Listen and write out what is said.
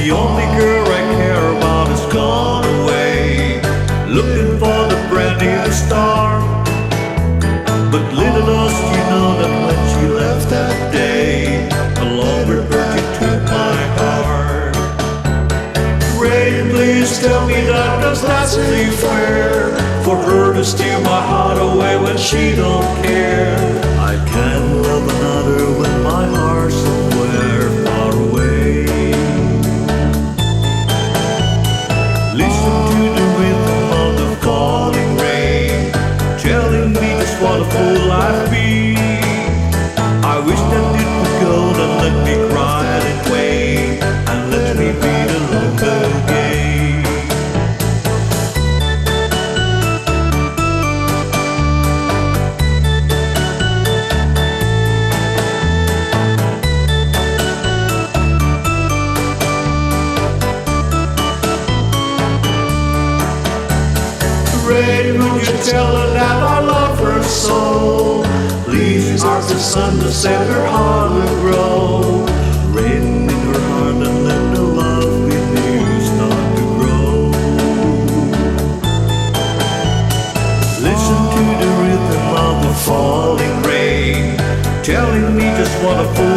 The only girl I care about is gone away, looking for the brand new star. But little does she know that when she left that day, a longer bird took my heart. Rain, please tell me that does that seem fair, for her to steal my heart away when she don't care. I can't love another when my heart's somewhere far away. Listen to the rhythm of the falling rain, telling me just what a fool I've been. I wish that it would go and let me cry and wait, and let me be alone again. Rain, would you tell her that I love her so? Please ask the sun to set her heart will grow. Rain in her heart and let the love with you start to grow. Listen to the rhythm of the falling rain, telling me just what a fool